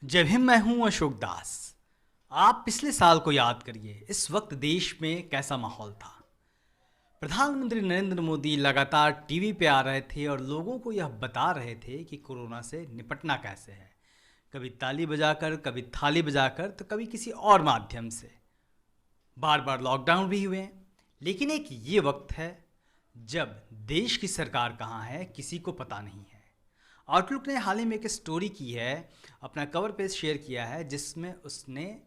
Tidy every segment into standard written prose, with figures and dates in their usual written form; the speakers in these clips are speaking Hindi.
जब हिम मैं हूं अशोक दास। आप पिछले साल को याद करिए, इस वक्त देश में कैसा माहौल था। प्रधानमंत्री नरेंद्र मोदी लगातार टीवी पे आ रहे थे और लोगों को यह बता रहे थे कि कोरोना से निपटना कैसे है। कभी ताली बजाकर, कभी थाली बजाकर, तो कभी किसी और माध्यम से। बार बार लॉकडाउन भी हुए हैं। लेकिन एक ये वक्त है जब देश की सरकार कहाँ है किसी को पता नहीं है। आउटलुक ने हाल ही में एक स्टोरी की है, अपना कवर पेज शेयर किया है, जिसमें उसने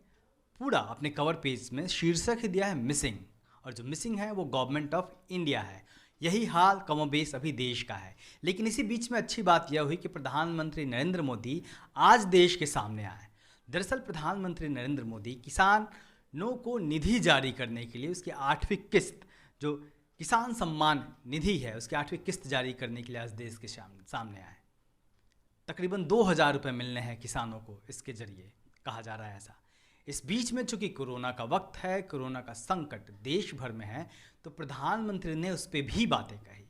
पूरा अपने कवर पेज में शीर्षक ही दिया है मिसिंग। और जो मिसिंग है वो गवर्नमेंट ऑफ इंडिया है। यही हाल कमोबेश अभी देश का है। लेकिन इसी बीच में अच्छी बात यह हुई कि प्रधानमंत्री नरेंद्र मोदी आज देश के सामने आए। दरअसल प्रधानमंत्री नरेंद्र मोदी किसानों को निधि जारी करने के लिए उसकी 8वीं किस्त, जो किसान सम्मान निधि है, उसकी 8वीं किस्त जारी करने के लिए आज देश के सामने आए। तकरीबन 2,000 रुपये मिलने हैं किसानों को इसके जरिए, कहा जा रहा है ऐसा। इस बीच में चूंकि कोरोना का वक्त है, कोरोना का संकट देश भर में है, तो प्रधानमंत्री ने उस पर भी बातें कही।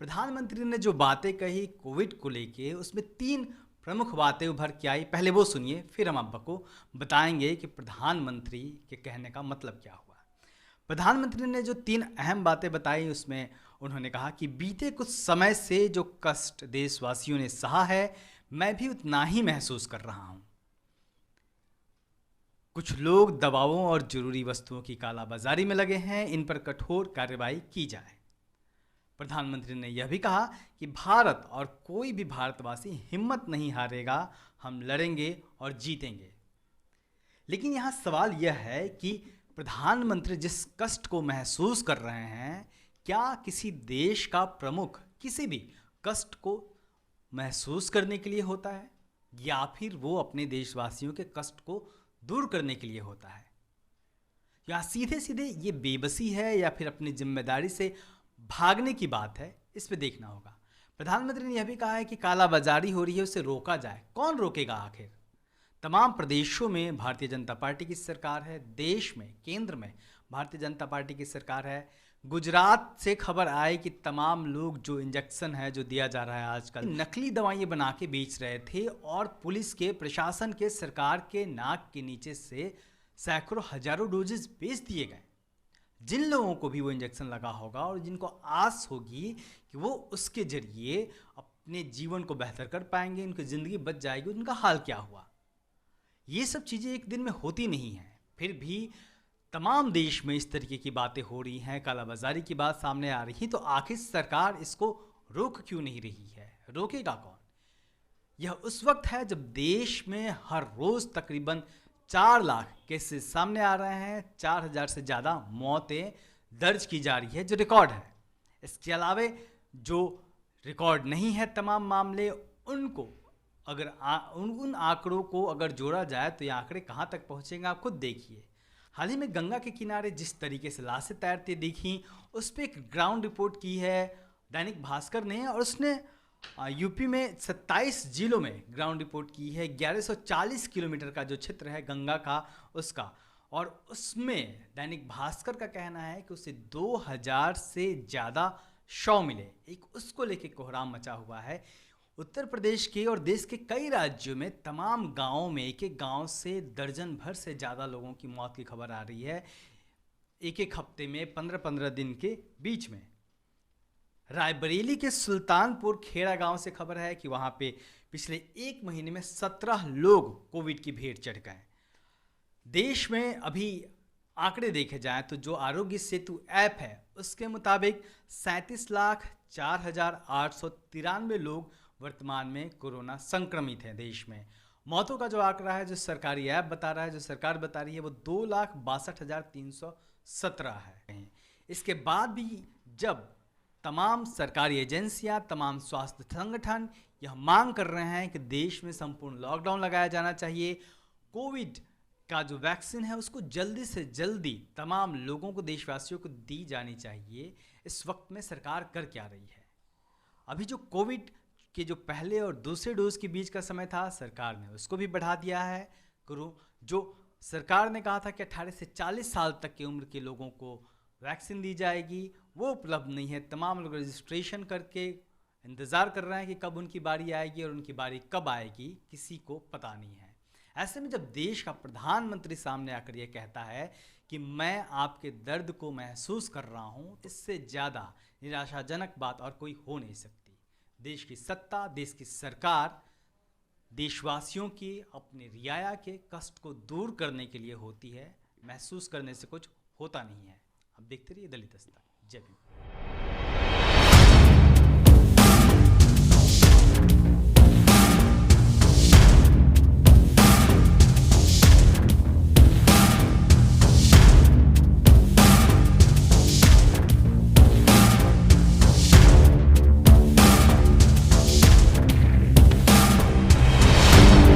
प्रधानमंत्री ने जो बातें कही कोविड को लेके, उसमें 3 प्रमुख बातें उभर के आई। पहले वो सुनिए, फिर हम आपको बताएंगे कि प्रधानमंत्री के कहने का मतलब क्या हुआ। प्रधानमंत्री ने जो 3 अहम बातें बताई, उसमें उन्होंने कहा कि बीते कुछ समय से जो कष्ट देशवासियों ने सहा है, मैं भी उतना ही महसूस कर रहा हूं। कुछ लोग दवाओं और जरूरी वस्तुओं की कालाबाजारी में लगे हैं, इन पर कठोर कार्रवाई की जाए। प्रधानमंत्री ने यह भी कहा कि भारत और कोई भी भारतवासी हिम्मत नहीं हारेगा, हम लड़ेंगे और जीतेंगे। लेकिन यहाँ सवाल यह है कि प्रधानमंत्री जिस कष्ट को महसूस कर रहे हैं, क्या किसी देश का प्रमुख किसी भी कष्ट को महसूस करने के लिए होता है, या फिर वो अपने देशवासियों के कष्ट को दूर करने के लिए होता है? या सीधे सीधे ये बेबसी है या फिर अपनी जिम्मेदारी से भागने की बात है, इस पे देखना होगा। प्रधानमंत्री ने यह भी कहा है कि कालाबाजारी हो रही है, उसे रोका जाए। कौन रोकेगा आखिर? तमाम प्रदेशों में भारतीय जनता पार्टी की सरकार है, देश में केंद्र में भारतीय जनता पार्टी की सरकार है। गुजरात से खबर आई कि तमाम लोग जो इंजेक्शन है जो दिया जा रहा है आजकल, नकली दवाइयाँ बना के बेच रहे थे और पुलिस के, प्रशासन के, सरकार के नाक के नीचे से सैकड़ों हजारों डोजेस बेच दिए गए। जिन लोगों को भी वो इंजेक्शन लगा होगा और जिनको आस होगी कि वो उसके जरिए अपने जीवन को बेहतर कर पाएंगे, उनकी ज़िंदगी बच जाएगी, उनका हाल क्या हुआ? ये सब चीज़ें एक दिन में होती नहीं हैं। फिर भी तमाम देश में इस तरीके की बातें हो रही हैं, कालाबाजारी की बात सामने आ रही है, तो आखिर सरकार इसको रोक क्यों नहीं रही है? रोकेगा कौन? यह उस वक्त है जब देश में हर रोज़ तकरीबन 4 लाख केसेस सामने आ रहे हैं, 4,000 से ज़्यादा मौतें दर्ज की जा रही है, जो रिकॉर्ड है। इसके अलावे जो रिकॉर्ड नहीं है तमाम मामले, उनको अगर उन आंकड़ों को अगर जोड़ा जाए तो ये आंकड़े कहाँ तक पहुँचेंगे, आप खुद देखिए। हाल ही में गंगा के किनारे जिस तरीके से लाशें तैरती दिखी, उस पर एक ग्राउंड रिपोर्ट की है दैनिक भास्कर ने, और उसने यूपी में 27 जिलों में ग्राउंड रिपोर्ट की है। 1140 किलोमीटर का जो क्षेत्र है गंगा का, उसका, और उसमें दैनिक भास्कर का कहना है कि उसे 2,000 से ज़्यादा शव मिले। एक उसको लेके कोहराम मचा हुआ है। उत्तर प्रदेश के और देश के कई राज्यों में तमाम गांवों में एक एक गांव से दर्जन भर से ज़्यादा लोगों की मौत की खबर आ रही है, एक एक हफ्ते में, 15-15 दिन के बीच में। रायबरेली के सुल्तानपुर खेड़ा गांव से खबर है कि वहां पे पिछले 1 महीने में 17 लोग कोविड की भेंट चढ़ गए। देश में अभी आंकड़े देखे जाएं तो जो आरोग्य सेतु ऐप है उसके मुताबिक 37,04,893 लोग वर्तमान में कोरोना संक्रमित हैं देश में। मौतों का जो आंकड़ा है, जो सरकारी ऐप बता रहा है, जो सरकार बता रही है, वो 2,62,317 है। इसके बाद भी जब तमाम सरकारी एजेंसियां, तमाम स्वास्थ्य संगठन यह मांग कर रहे हैं कि देश में संपूर्ण लॉकडाउन लगाया जाना चाहिए, कोविड का जो वैक्सीन है उसको जल्दी से जल्दी तमाम लोगों को, देशवासियों को दी जानी चाहिए, इस वक्त में सरकार कर क्या रही है? अभी जो कोविड के जो पहले और दूसरे डोज के बीच का समय था, सरकार ने उसको भी बढ़ा दिया है। जो सरकार ने कहा था कि 18 से 40 साल तक की उम्र के लोगों को वैक्सीन दी जाएगी, वो उपलब्ध नहीं है। तमाम लोग रजिस्ट्रेशन करके इंतज़ार कर रहे हैं कि कब उनकी बारी आएगी, और उनकी बारी कब आएगी किसी को पता नहीं है। ऐसे में जब देश का प्रधानमंत्री सामने आकर यह कहता है कि मैं आपके दर्द को महसूस कर रहा हूं, इससे ज़्यादा निराशाजनक बात और कोई हो नहीं सकती। देश की सत्ता, देश की सरकार देशवासियों की अपनी रियाया के कष्ट को दूर करने के लिए होती है, महसूस करने से कुछ होता नहीं है। अब देखते रहिए दलित स्तर। जय भीम।